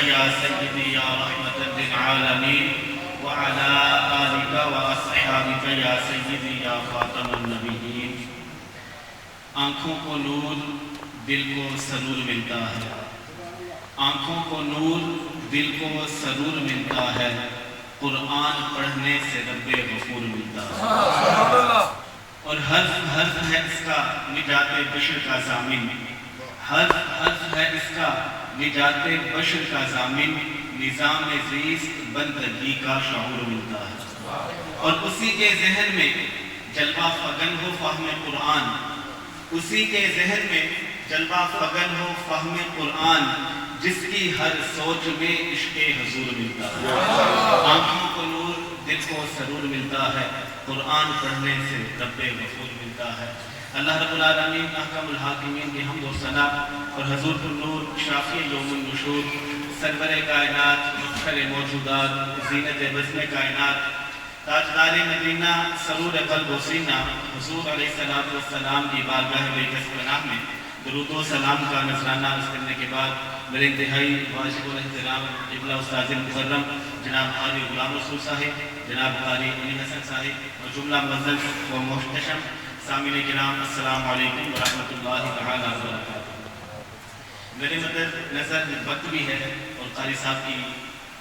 یا سیدی یا رحمت للعالمین وعلی آلک واصحابک یا سیدی یا خاتم النبیین۔ آنکھوں کو نور دل کو سرور ملتا ہے، آنکھوں کو نور دل کو سرور ملتا ہے، قرآن پڑھنے سے رب غفور ملتا ہے، اور حرف حرف ہے اس کا نجات بشر کا ضامن، حرف حرف ہے اس کا نجات بشر کا ضامن، نظام زیست بندگی کا شعور ملتا ہے، اور اسی کے ذہن میں جلوہ فگن ہو فہم قرآن، اسی کے ذہن میں جلوہ فگن ہو فہم قرآن، جس کی ہر سوچ میں عشق حضور ملتا ہے۔ آنکھوں کو نور دل کو سرور ملتا ہے، قرآن پڑھنے سے رب غفور ملتا ہے۔ اللہ رب العالمین احکم الحاکمین کی حمد و ثنا، اور حضور النور شافی یوم النشور، سرور کائنات، مفخر موجودات، زینت بزم کائنات، تاجدار مدینہ، سرور قلب و سینہ، حضور علیہ السلام کی بارگاہ بےکس پناہ میں درود و سلام کا نذرانہ عرض کرنے کے بعد میرے انتہائی واجب الاحترام قبلہ استاذ محترم جناب قاری غلام رسول صاحب، جناب قاری علی حسن صاحب، اور جملہ معزز و محتشم سامعین کرام، السلام علیکم ورحمۃ اللہ تعالی وبرکاتہ۔ میرے مدد نظر وقت بھی ہے، اور قاری صاحب کی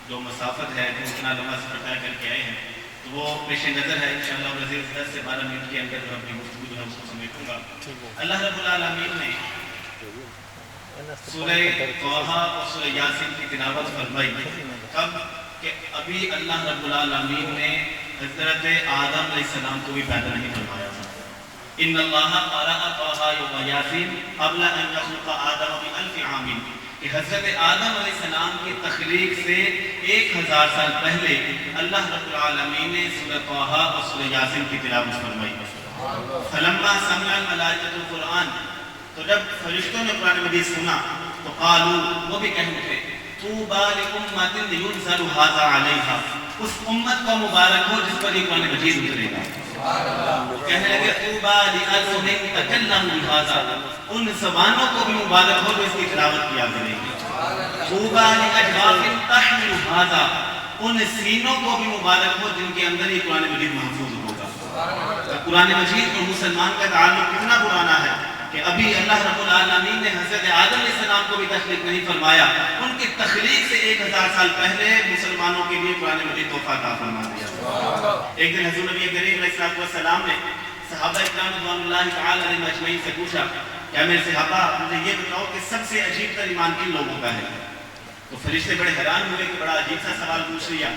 جو مسافت ہے جو اتنا لمبا سفر طے کر کے آئے ہیں، تو وہ پیش نظر ہے انشاءاللہ وزیر 10 سے 12 منٹ کے اندر جو اپنی گفتگو جو ہے اس کو سمیٹوں گا۔ اللہ رب العالمین نے سورہ طٰہٰ اور سورہ یاسین کی تلاوت فرمائی کب کہ ابھی اللہ رب العالمین نے حضرت آدم علیہ السلام کو بھی پیدا نہیں فرمایا تھا۔ ان اللہ قرأ طٰہٰ و یاسین قبل ان یخلق آدم بألف عام، کہ حضرت آدم علیہ السلام کی تخلیق سے 1000 سال پہلے اللہ رب العالمین نے سورہ طٰہٰ اور سورہ یاسین کی تلاوت فرمائی۔ فلما سمع الملائکۃ القرآن، تو جب فرشتوں نے قرآن مجید سنا تو قالوا، وہ بھی کہہ اٹھے، طوبیٰ لأمۃ ینزل ھذا علیہا، اس امت کو مبارک ہو جس پر یہ قرآن مجید اترے گا۔ کہنے لگے طوبیٰ لألسن تکلموا بھذا، ان زبانوں کو بھی مبارک ہو جو اس کی تلاوت کیا کریں گے۔ طوبیٰ لأجواف تحمل بھذا، ان سینوں کو بھی مبارک ہو جن کے اندر یہ قرآن مجید محفوظ ہوگا۔ قرآن مجید اور مسلمان کا تعلق کتنا پرانا ہے کہ ابھی اللہ رب العالمین نے حضرت آدم علیہ السلام کو بھی تخلیق نہیں فرمایا، ان کی تخلیق سے 1000 سال پہلے مسلمانوں کے لیے قرآن مجید تحفہ عطا فرما دیا۔ ایک دن حضور نبی کریم علیہ السلام نے صحابہ اکرام رضوان اللہ تعالی علیہم اجمعین سے پوچھا کہ میرے صحابہ مجھے یہ بتاؤ کہ سب سے عجیب تر ایمان کن لوگوں کا ہے؟ تو فرشتے بڑے حیران ہوئے کہ بڑا عجیب سا سوال پوچھ لیا۔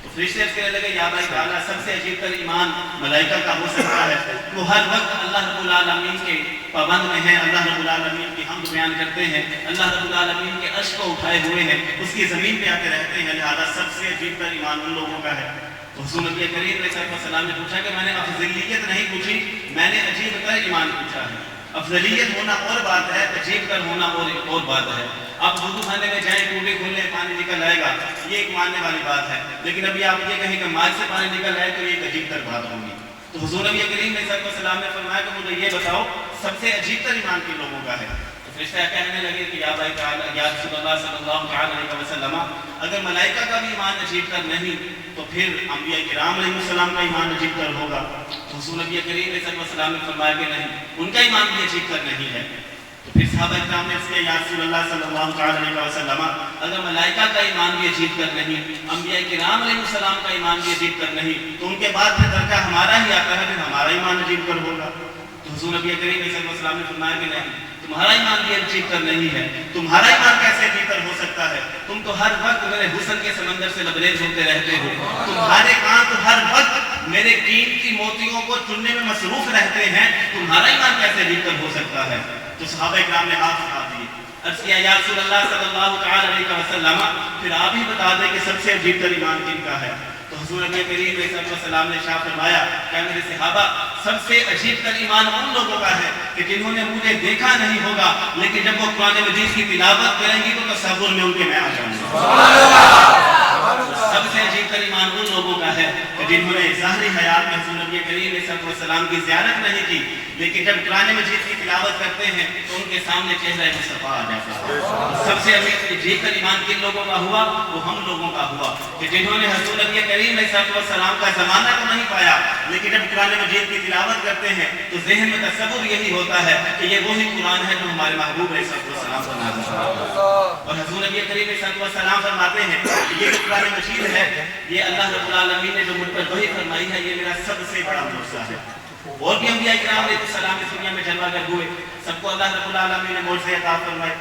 تو فرشتے کہنے لگے یا بھائی تعالیٰ سب سے عجیب تر ایمان ملائکہ کا ہو سکتا ہے، وہ ہر وقت اللہ رب العالمین کے پابند میں ہیں، اللہ رب العالمین کی حمد بیان کرتے ہیں، اللہ رب العالمین کے عرش کو اٹھائے ہوئے ہیں، اس کی زمین پہ آتے رہتے ہیں، لہذا سب سے عجیب تر ایمان ان لوگوں کا ہے۔ تو حضور نبی کریم علیہ السلام نے پوچھا کہ میں نے افضلیت نہیں پوچھی، میں نے عجیب تر ایمان پوچھا ہے۔ افضلیت ہونا اور بات ہے، عجیب تر ہونا اور بات ہے۔ آپ وضو خانے میں جائیں، ٹوٹے کھولنے پانی نکل آئے گا، یہ ایک ماننے والی بات ہے، لیکن ابھی آپ یہ کہیں کہ ماج سے پانی نکل آئے تو یہ ایک عجیب تر بات ہوگی۔ تو حضور نبی کریم علیہ السلام نے فرمایا کہ مجھے یہ بتاؤ سب سے عجیب تر ایمان کن لوگوں کا ہے؟ تو فرشتہ کہنے لگے کہ یا بھائی تعالیٰ یا رسول اللہ صلی اللہ علیہ وسلم، اگر ملائکہ کا بھی ایمان عجیب تر نہیں تو پھر انبیاء کرام علیہ السلام کا ایمان عجیب تر ہوگا۔ تو حضور نبی کریم علیہ السلام نے فرمایا کہ نہیں، ان کا ایمان بھی عجیب تر نہیں ہے۔ تو پھر صحابہ اکرام نے اس کے یا رسول اللہ صلی اللہ علیہ وسلم، اگر ملائکہ کا ایمان بھی عجیب تر نہیں، انبیاء کرام علیہ السلام کا ایمان بھی عجیب تر نہیں، تو ان کے بعد پھر درجہ ہمارا ہی آتا ہے، پھر ہمارا ایمان عجیب تر ہوگا۔ تو حضور نبی کریم علیہ السلام نے فرمایا کہ نہیں، تمہارا ایمان بھی عجیب تر نہیں ہے، تمہارا ایمان کیسے عجیب تر ہو سکتا ہے؟ تم تو ہر وقت میرے حسن کے سمندر سے لبریز ہوتے رہتے ہو، تمہارے کان تو ہر وقت میرے قیمتی موتیوں کو چننے میں مصروف رہتے ہیں، تمہارا ایمان کیسے عجیب تر ہو سکتا ہے؟ تو صحابہ اکرام نے ہاتھ اٹھا دیے، عرض کیا یا رسول اللہ صلی اللہ علیہ وسلم، پھر آپ ہی بتا دیں کہ سب سے عجیب تر ایمان کن کا ہے؟ تو حضور نبی کریم علیہ السلام نے ارشاد فرمایا کہ میرے صحابہ سب سے عجیب تر ایمان ان لوگوں کا ہے کہ جنہوں نے مجھے دیکھا نہیں ہوگا، لیکن جب وہ قرآن مجید کی تلاوت کریں گی تو تصور میں ان کے میں آ جاؤں گا۔ سب سے عجیب تر ایمان ان لوگوں کا ہے کہ جنہوں نے ظاہری حیات میں حضور نبی کریم علیہ السلام کی زیارت نہیں کی، لیکن جب قرآن مجید کی تلاوت کرتے ہیں تو ان کے سامنے چہرہ مصطفیٰ آ جاتا ہے۔ سب سے امیر جی کر ایمان کن لوگوں کا ہوا؟ وہ ہم لوگوں کا ہوا کہ جنہوں نے حضور نبی کریم علیہ السلام کا زمانہ تو نہیں پایا، لیکن جب قرآن مجید کی تلاوت کرتے ہیں تو ذہن میں تصور یہی ہوتا ہے کہ یہ وہی قرآن ہے جو ہمارے محبوب علیہ السلام پر نازل ہوا۔ اور حضور نبی کریم علیہ السلام فرماتے ہیں کہ یہ جو قرآن مجید ہے، یہ اللہ رب العالمین نے جو مجھ پر وحی فرمائی ہے، یہ میرا سب سے بڑا معجزہ ہے۔ اور بھی انبیاء کرام علیہ السلام اس دنیا میں جلوہ گر ہوئے، سب کو اللہ رب العالمین نے معجزے عطا فرمائے،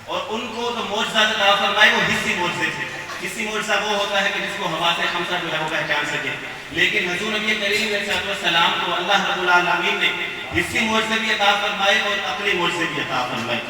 اور ان کو تو معجزات عطا فرمائے وہ حسی معجزے تھے۔ حسی معجزہ وہ ہوتا ہے کہ جس کو حواس خمسہ جو ہے وہ پہچان سکے، لیکن حضور نبی کریم علیہ السلام کو اللہ رب العالمین نے حسی معجزے بھی عطا فرمائے اور عقلی معجزے بھی عطا فرمائے۔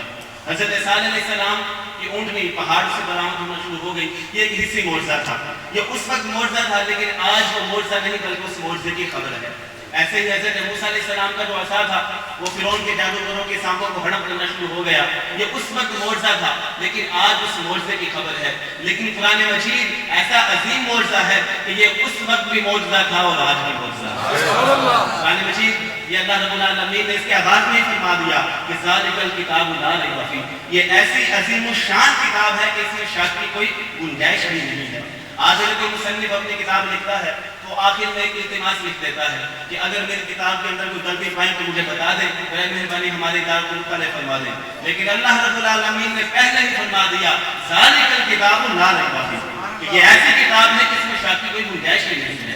حضرت صالح علیہ السلام کی اونٹنی پہاڑ سے برآمد ہونا شروع ہو گئی، یہ ایک حسی معجزہ تھا، یہ اس وقت معجزہ تھا، لیکن آج وہ معجزہ نہیں بلکہ اس معجزے کی خبر ہے۔ ایسے ہی حضرت موسیٰ علیہ السلام کا جو عصا تھا وہ فرعون کے جادوگروں کے سانپوں کو ہڑپ کرنا شروع ہو گیا، یہ اس وقت معجزہ تھا، لیکن آج اس معجزے کی خبر ہے۔ لیکن قرآن مجید ایسا عظیم معجزہ ہے کہ یہ اس وقت بھی معجزہ تھا اور آج بھی معجزہ ہے۔ قرآن مجید یہ اللہ رب العالمین نے اس کے آغاز میں فرما دیا کہ ذالک الکتاب لا ریب فیہ، یہ ایسی عظیم الشان کتاب ہے کہ اس میں شک کی کوئی گنجائش بھی نہیں ہے۔ آج کوئی مصنف اپنی کتاب لکھتا ہے تو آخر میں ایک التماس لکھ دیتا ہے کہ اگر میری کتاب کے اندر کوئی غلطی پائیں تو مجھے بتا دیں، برائے مہربانی ہماری دار القلم فرما دیں، لیکن اللہ رب العالمین نے پہلے ہی فرما دیا ذالک الکتاب لا ریب فیہ، کہ یہ ایسی کتاب ہے کہ اس میں شک کی کوئی گنجائش بھی نہیں ہے۔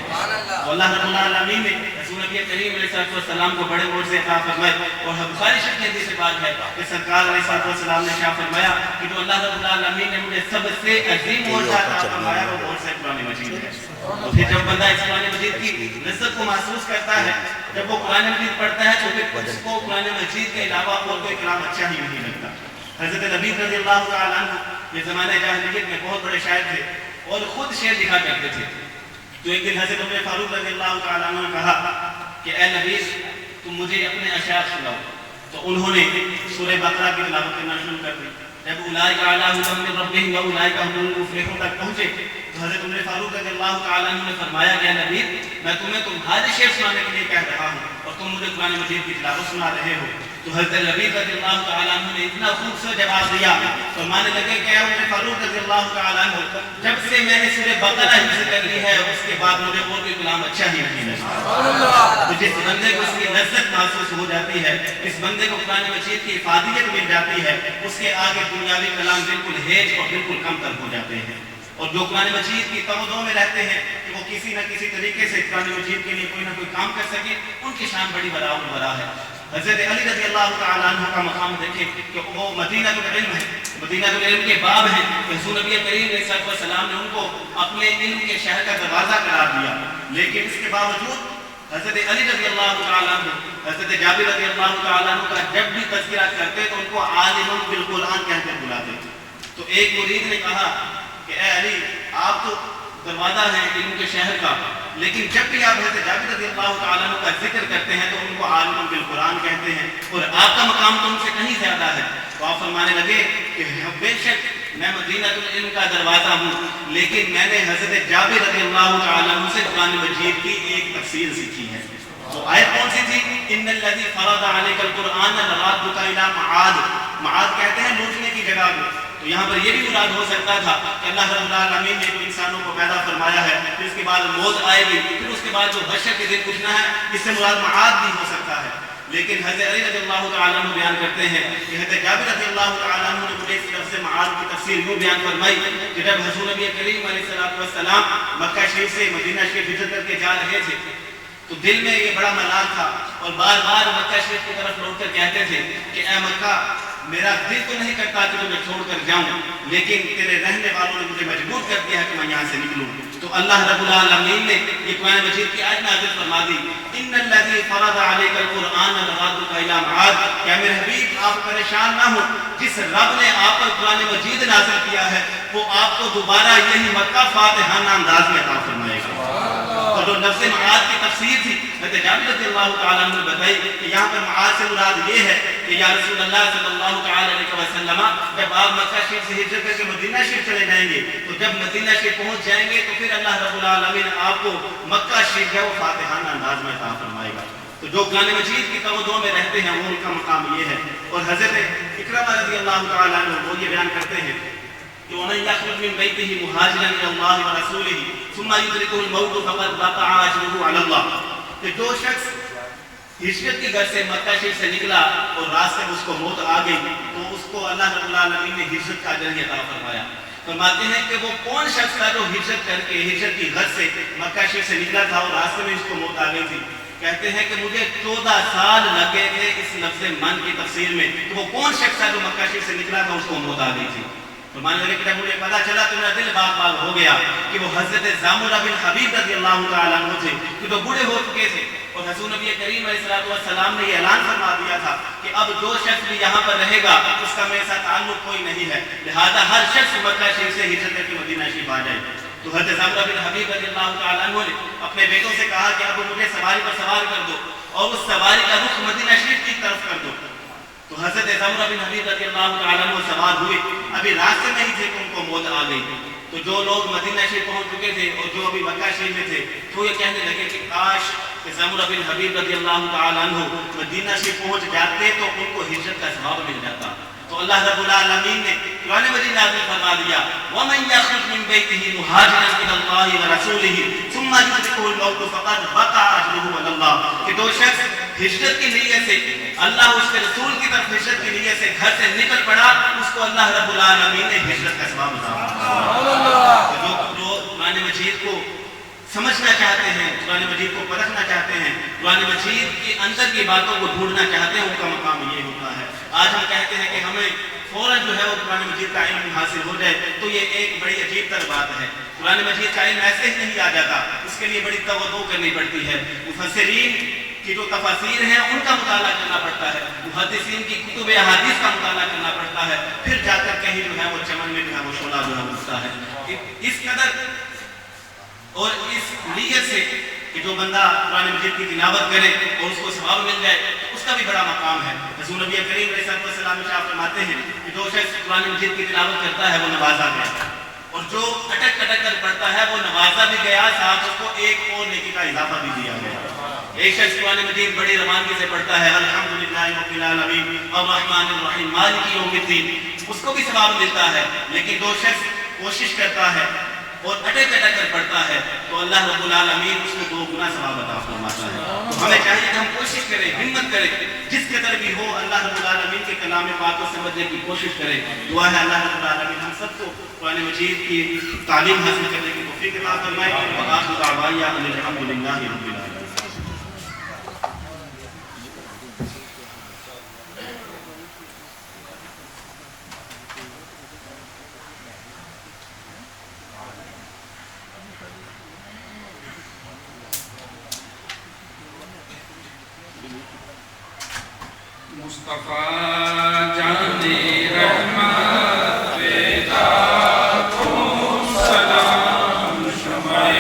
اللہ رب العالمین نے رسول نبی کریم علیہ السلام کو بڑے معجزے عطا فرمائے، اور بخاری شریف کی حدیث سے بات ہے کہ سرکار علیہ السلام نے کیا فرمایا کہ جو اللہ رب العالمین نے مجھے سب سے عظیم معجزہ عطا فرمایا وہ معجزہ قرآن مجید ہے۔ اور پھر جب بندہ اس قرآن مجید کی لذت کو محسوس کرتا ہے، جب وہ قرآن مجید پڑھتا ہے تو پھر اس کو قرآن مجید کے علاوہ اور کوئی کلام اچھا ہی نہیں لگتا۔ حضرت نبی رضی اللہ تعالیٰ عنہ یہ زمانہ جاہلیت میں بہت بڑے شاعر تھے اور خود شعر لکھا کرتے تھے۔ تو ایک دن حضرت عمر فاروق رضی اللہ تعالیٰ عنہ نے کہا کہ اے نبی تم مجھے اپنے اشعار سناؤ، تو انہوں نے سورہ بقرہ کی تلاوت کرنا شروع کر دی۔ جب اولئک علی ھدی من ربہم واولئک ھم المفلحون تک پہنچے تو حضرت عمر فاروق رضی اللہ تعالیٰ عنہ نے فرمایا کہ اے نبی میں تمہیں تمہارے شعر سنانے کے لیے کہہ رہا ہوں اور تم مجھے قرآن مجید کی تلاوت سنا رہے ہو۔ تو حضرت نبی رضی اللہ تعالیٰ عنہ نے اتنا خوبصورت جواب دیا، فرمانے لگے کہ اے عمر فاروق رضی اللہ تعالیٰ عنہ جب سے میں نے سورہ بقرہ حفظ کر لی ہے اس کے بعد مجھے اور کوئی کلام اچھا ہی نہیں لگا۔ تو جس بندے کو اس کی لذت محسوس ہو جاتی ہے، جس بندے کو قرآن مجید کی افادیت مل جاتی ہے، اس کے آگے دنیاوی کلام بالکل ہیج اور بالکل کم تر ہو جاتے ہیں۔ اور جو قرآن مجید کی توجہ میں رہتے ہیں کہ وہ کسی نہ کسی طریقے سے قرآن مجید کے لیے کوئی نہ کوئی کام کر سکے، ان کی شان بڑی برا ہے۔ حضرت علی رضی اللہ تعالیٰ عنہ کا مقام دیکھیں کہ وہ مدینہ العلم ہے، مدینہ العلم کے باب ہیں۔ رسول نبی کریم علیہ السلام نے ان کو اپنے علم کے شہر کا دروازہ قرار دیا، لیکن اس کے باوجود حضرت علی رضی اللہ تعالیٰ عنہ حضرت جابر رضی اللہ تعالیٰ عنہ کا جب بھی تذکرہ کرتے تو ان کو عالم بالقرآن کہہ کر بلاتے۔ تو ایک مرید نے کہا کہ اے علی آپ تو دروازہ ہیں علم کے شہر کا، لیکن جب بھی آپ حضرت جابر رضی اللہ تعالیٰ عنہ کا ذکر کرتے ہیں تو ان کو عالم بالقرآن کہتے ہیں اور آپ کا مقام تو ان سے کہیں زیادہ ہے۔ تو آپ فرمانے لگے کہ بے شک میں مدینہ العلم کا دروازہ ہوں، لیکن میں نے حضرت جابر رضی اللہ تعالیٰ عنہ سے قرآن مجید کی ایک تفسیر سیکھی ہے۔ تو آیت کون سی تھی؟ ان الذی فرض علیک القرآن لرادک الی معاد، معاد کہتے ہیں لوٹنے کی جگہ کو۔ تو یہاں پر یہ بھی مراد ہو سکتا تھا کہ اللہ رب العالمین نے جو انسانوں کو پیدا فرمایا ہے، پھر اس کے بعد موت آئے گی، پھر اس کے بعد جو حشر کے دن اٹھنا ہے، اس سے مراد معاد بھی ہو سکتا ہے۔ لیکن حضرت علی رضی اللہ تعالیٰ عنہ بیان کرتے ہیں کہ حضرت جابر رضی اللہ تعالیٰ عنہ نے مجھے اس لفظ معاد کی تفسیر یوں بیان فرمائی کہ جب حضور نبی کریم علیہ السلام مکہ شریف سے مدینہ شریف ہجرت کر کے جا رہے تھے تو دل میں یہ بڑا ملال تھا اور بار بار مکہ شریف کی طرف لوٹ کر کہتے تھے کہ اے مکہ میرا دل تو نہیں کرتا کہ تمہیں چھوڑ کر جاؤں، لیکن تیرے رہنے والوں نے مجھے مجبور کر دیا ہے کہ میں یہاں سے نکلوں۔ تو اللہ رب العالمین نے یہ قرآن مجید کی آیت نازل فرما دی، ان الذی فرض علیک القرآن لرادک الی معاد، کہ میرے حبیب آپ پریشان نہ ہو، جس رب نے آپ پر قرآن مجید نازل کیا ہے وہ آپ کو دوبارہ یہی مکہ فاتحانہ انداز میں عطا فرمائے گا۔ اور جو لفظ معاد کی تفسیر تھی حضرت جابر رضی اللہ تعالیٰ عنہ نے بتائی کہ یہاں پر معاذ سے مراد یہ ہے کہ یا رسول اللہ صلی اللہ تعالیٰ علیہ وسلم جب آپ مکہ شریف سے ہجرت کر کے مدینہ شریف چلے جائیں گے تو جب مدینہ شریف پہنچ جائیں گے تو پھر اللہ رب العالمین آپ کو مکہ شریف ہے وہ فاتحانہ انداز میں عطا فرمائے گا. تو جو قرآن مجید کی توجہ میں رہتے ہیں وہ ان کا مقام یہ ہے. اور حضرت اکرمہ رضی اللہ تعالیٰ عنہ وہ یہ بیان کرتے ہیں کہ وَمَنْ يَخْرُجْ مِنْ بَيْتِهِ مُهَاجِرًا إِلَى اللَّهِ وَرَسُولِهِ ثُمَّ يُدْرِكُهُ الْمَوْتُ فَقَدْ وَقَعَ أَجْرُهُ عَلَى اللَّهِ. کہ جو شخص ہجرت کے گھر سے مکہ شریف سے نکلا اور راستے میں اس کو موت آ گئی تو اس کو اللہ رب العالمین نے ہجرت کا اجر عطا فرمایا. فرماتے ہیں کہ وہ کون شخص تھا جو ہجرت کر کے ہجرت کی غرض سے مکہ شریف سے نکلا تھا اور راستے میں اس کو موت آ گئی تھی. کہتے ہیں کہ مجھے 14 سال لگے تھے اس لفظ من کی تفسیر میں کہ وہ کون شخص تھا جو مکہ شریف سے نکلا تھا اس کو موت آ گئی تھی. فرمانے لگے کہ جب مجھے پتا چلا تو میرا دل باغ باغ ہو گیا کہ وہ حضرت زامرہ بن حبیب رضی اللہ تعالیٰ عنہ تھے کہ وہ بوڑھے ہو چکے تھے. اور حضور نبی کریم علیہ السلام نے یہ اعلان فرما دیا تھا کہ اب جو شخص بھی یہاں پر رہے گا اس کا میرے ساتھ تعلق کوئی نہیں ہے, لہذا ہر شخص مکہ شریف سے ہجرت کر کے مدینہ شریف آ جائے. تو حضرت زامرہ بن حبیب رضی اللہ تعالیٰ عنہ نے اپنے بیٹوں سے کہا کہ اب مجھے سواری پر سوار کر دو اور اس سواری کا رخ مدینہ شریف کی طرف کر دو. تو حضرت زامرہ بن حبیب رضی اللہ تعالیٰ عنہ سوار ہوئے, ابھی راستے میں ہی تھے کہ ان کو موت آ گئی. تو جو لوگ مدینہ شریف پہنچ چکے تھے اور جو ابھی مکہ شریف میں تھے تو یہ کہنے لگے کہ کاش کہ زامرہ بن حبیب رضی اللہ تعالیٰ عنہ مدینہ شریف پہنچ جاتے تو ان کو ہجرت کا ثواب مل جاتا. تو اللہ رب العالمین نے قرآن مجید نازل فرما دیا وَمَنْ يَخْرُجْ مِنْ بَيْتِهِ مُهَاجِرًا إِلَى اللَّهِ وَرَسُولِهِ ثُمَّ يُدْرِكُهُ الْمَوْتُ فَقَدْ وَقَعَ أَجْرُهُ عَلَى اللَّهِ. کہ جو شخص ہجرت کی نیت سے اللہ اس کے رسول کی طرف ہجرت کی نیت سے گھر سے نکل پڑا اس کو اللہ رب العالمین نے ہجرت کا ثواب عطا. جو قرآن مجید کو سمجھنا چاہتے ہیں, قرآن مجید کو پرکھنا چاہتے ہیں, قرآن مجید کے اندر کی باتوں کو ڈھونڈنا چاہتے ہیں, ان کا مقام یہ ہوتا ہے. آج ہم کہتے ہیں کہ ہمیں فوراً جو ہے وہ قرآن مجید کا علم حاصل ہو جائے تو یہ ایک بڑی عجیب تر بات ہے. قرآن مجید کا علم ایسے ہی نہیں آ جاتا, اس کے لیے بڑی توجہ کرنی پڑتی ہے. مفسرین کی جو تفاسیر ہیں ان کا مطالعہ کرنا پڑتا ہے, محدثین کی کتب احادیث کا مطالعہ کرنا پڑتا ہے, پھر جا کر کہیں جو ہے وہ چمن میں جو ہے وہ شعلہ جو ہے اٹھتا ہے. اس قدر اور اس نیت سے کہ جو بندہ قرآن مجید کی تلاوت کرے اور اس کو ثواب مل جائے تو اس کا بھی بڑا مقام ہے. رسول نبی کریم علیہ السلام ارشاد فرماتے ہیں کہ جو شخص قرآن مجید کی تلاوت کرتا ہے وہ نوازا گیا, اور جو اٹک اٹک کر پڑھتا ہے وہ نوازا بھی گیا, ساتھ اس کو ایک اور نیکی کا اضافہ بھی دیا گیا. ایک شخص قرآن مجید بڑی روانگی سے پڑھتا ہے الحمدللہ رب العالمین الرحمن الرحیم مالک یوم الدین, اس کو بھی ثواب ملتا ہے. لیکن جو شخص کوشش کرتا ہے اور اٹک اٹک کر پڑھتا ہے تو اللہ رب العالمین اس کو 2 گنا ثواب عطا فرماتا ہے. تو ہمیں چاہیے کہ ہم کوشش کریں, ہمت کریں, جس قدر بھی ہو اللہ رب العالمین کے کلام پاک کو سمجھنے کی کوشش کریں. دعا ہے اللہ رب العالمین ہم سب کو قرآن مجید کی تعلیم حاصل کرنے کی توفیق عطا فرمائے. وآخر دعوانا ان الحمدللہ رب العالمین. مصطفیٰ جانے رحمت پیدا کو سلام شمع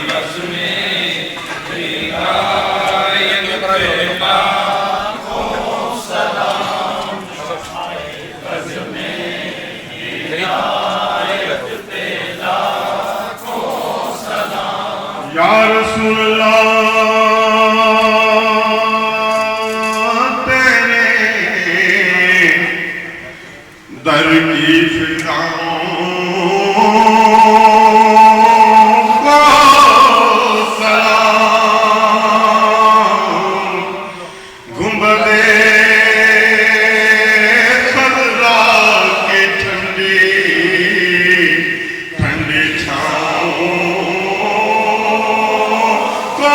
بز میں ہدایت پیدا کو سلام شمع بز میں ہدایت پیدا کو سلام. یا رسول اللہ در کی فضاؤں کو سلام, گنبد خضرا کی ٹھنڈی ٹھنڈی چھاؤں کو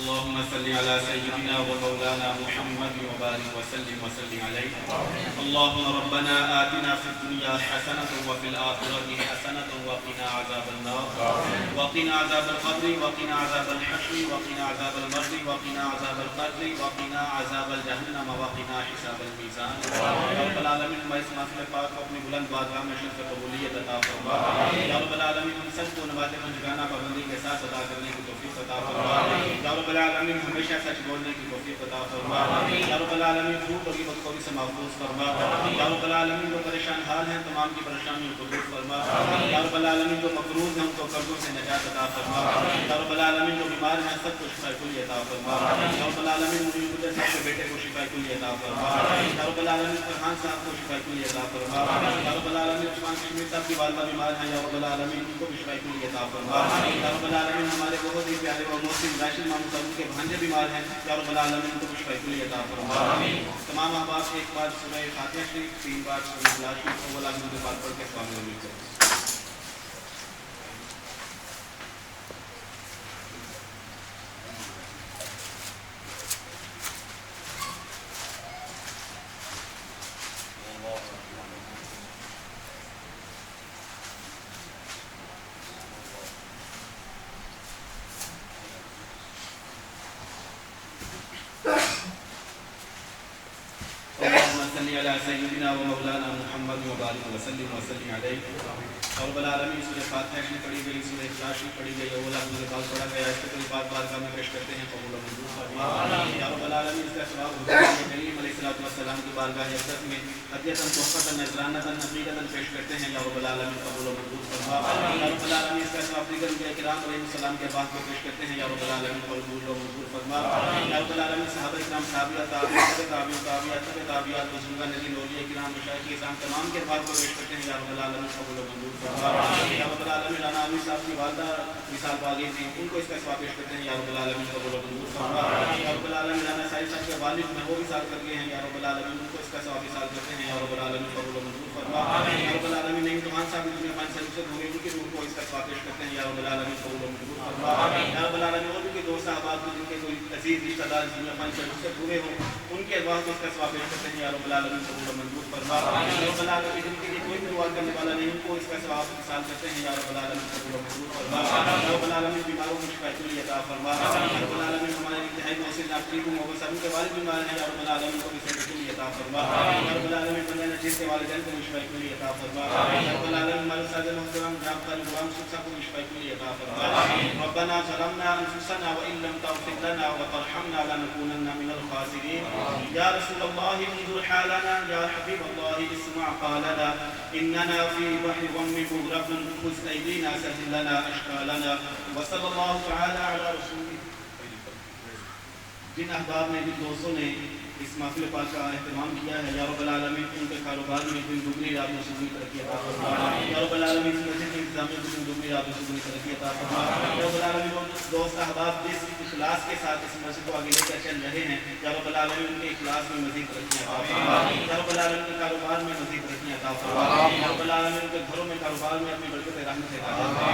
اللهم صل على سيدنا ومولانا محمد وبارك وسلم عليه. اللهم ربنا آتنا في الدنيا حسنة وفي الآخرة حسنة وقنا عذاب النار وقنا عذاب القبر وقنا عذاب الحشر وقنا عذاب المرض وقنا عذاب القتل وقنا عذاب الجهنم وقنا حساب الميزان. یا رب العالمین ہمارے اس محفل پاک کو اپنی بلند بارگاہ میں شرف قبولیت عطا فرما. یا رب العالمین ہم سب کو نماز پنجگانہ پابندی کے ساتھ ادا کرنے کی توفیق عطا فرما. یا رب العالمین ہمیشہ سچ بولنے کی توفیق عطا فرما. یا رب العالمین جھوٹ اور غیبت کو سے محفوظ فرما. یا رب العالمین جو پریشان حال ہیں تمام کی پریشانیوں کو دور فرما. یا رب العالمین جو مقروض ہیں ان کو قرضوں سے نجات عطا فرما. یا رب العالمین جو بیمار ہیں سب کو شفا کلی عطا فرما. یا رب العالمین منیر الہدیٰ صاحب کے بیٹے کو شفا کلی عطا فرما. یا رب العالمین فرحان صاحب کو شفا کلی عطا فرما. یا رب العالمین عثمان کشمیر صاحب کی والدہ بیمار ہیں. یا رب العالمین ان کو بھی شفا کلی عطا فرما. یا رب العالمین ہمارے بہت ہی پیارے اور محسن راشد ماموں صاحب کے بھانجے بیمار ہیں. یا رب العالمین ان کو بھی شفا کلی عطا فرما. تمام احباب ایک بار سورہ فاتحہ شریف 3 بار سورہ اخلاص شریف اول آخر کے بعد پڑھ کے سامنے مل کریں. اللهم صل على سيدنا ومولانا محمد وبارك وسلم عليه. رب العالمین سورہ فاتحہ شریف پڑھی گئی, سورہ اخلاص شریف پڑھی گئی, اول آخر کے بعد پڑھا گیا. اس کے بعد بارگاہ میں پیش کرتے ہیں قبول و منظور فرما. یا رب العالمین اس کا ثواب حضور کریم علیہ السلام کی بارگاہ عزت میں ہدیۃ تحفۃ نذرانہ عقیدۃ پیش کرتے ہیں. یا رب العالمین قبول و منظور فرما. یا رب العالمین اس کا ثواب دیگر انبیاء کرام علیہ السلام کے بعد میں پیش کرتے ہیں. یا رب العالمین قبول و منظور فرما. یا رب العالمین صحابہ کرام صحابیات تابعیات بزرگان نبی اولیاء کرام مشائخ کرام تمام کے بعد کو پیش کرتے ہیں. یا رب العالمین قبول و منظور فرما. یا رب العالمین رانا عامر صاحب کی والدہ مثال باغی تھیں, ان کو اس کا ثواب پیش کرتے ہیں. یا رب العالمین قبول و منظور فرما. یا رب العالمین رانا ساحل صاحب کے والد ہیں وہ بھی سال کر گئے ہیں. یا رب العالمین ان کو اس کا ثواب مثال کرتے ہیں. یا رب العالمین قبول و منظور فرما. یا رب العالمین نعیم طوفان صاحب دنیا خان سے رخصت ہوئے, ان کی روح کو اس کا ثواب پیش کرتے ہیں. یا رب العالمین قبول و منظور فرما. یا رب العالمین اور بھی دوست احباب جن کے کوئی عزیز رشتہ دار دنیا خان سے رخصت ہوئے ہوں ان کے بعد اس کا ثواب پیش کرتے ہیں. یا رب العالمین قبول و منظور فرما. یا رب العالمین جن کے لیے کوئی بھی دعا کرنے والا نہیں ان کو اس کا ثواب مثال کرتے ہیں. یا رب العالمین قبول و منظور فرما. یا رب العالمین بیماروں کو شفا کلی عطا فرما. یا رب العالمین ہمارے انتہائی محسن ناقرین کو محبت سب کے والد بیمار ہیں. یا رب العالمین کو بھی صحت کلی عطا فرما. یا رب العالمین بندہ جن کے والدین کو شفا کلی عطا فرما یا رب العالمین ہمارے ساتھ محترم جناب قاری غلام صاحب کو شفا کلی عطا فرما ربنا ظلمنا انفسنا وان لم تغفر لنا وترحمنا لنكونن من الخاسرين يا رسول الله انظر حالنا يا حبيب الله اسمع قالنا اننا في بحر غم مغرق خذ ايدينا سهل لنا اشكالنا وصلى الله تعالى على رسوله. جن احباب نے جن دوستوں نے اس محفل پاک کا اہتمام کیا ہے یا رب العالمین ان کے کاروبار میں دن دگنی رات میں سگنی ترقی عطا فرما یا رب العالمین اس مسجد کے انتظامیہ میں دن دگنی رات میں سگنی ترقی عطا فرما یا رب العالمین وہ دوست احباب جس اخلاص کے ساتھ اس مسجد کو آگے لے کر چل رہے ہیں یا رب العالمین ان کے اخلاص میں مزید ترقی عطا فرما یا رب العالمین کے کاروبار میں مزید ترقی عطا فرما یا رب العالمین ان کے گھروں میں کاروبار میں اپنی برکت رحمت عطا فرما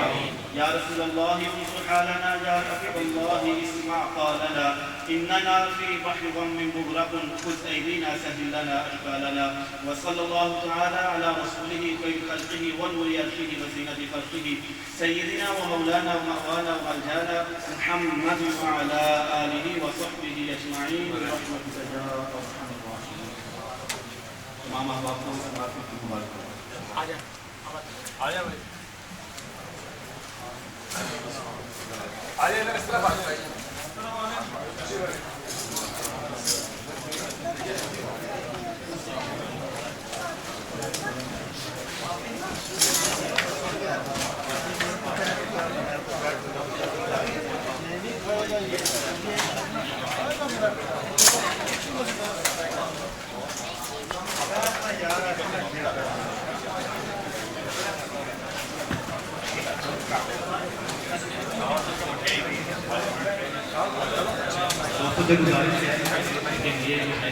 یا رسول اللہ انصر حالنا یا حبیب اللہ اسمع قالنا اننا فی بحر غم مغرق خذ ایدینا سهل لنا اشکالنا وصلی اللہ تعالی علی رسوله خیر خلقه ونور عرشه وزینة خلقه سیدنا ومولانا ومأوانا ومرجانا محمد وعلى آلہ وصحبہ اجمعین برحمتک یا ارحم الراحمین. تمام احباب کو معافی کی مبارک آجا بھائی آجا اس طرف آجا خود گزارش ہے کہ یہ جو ہے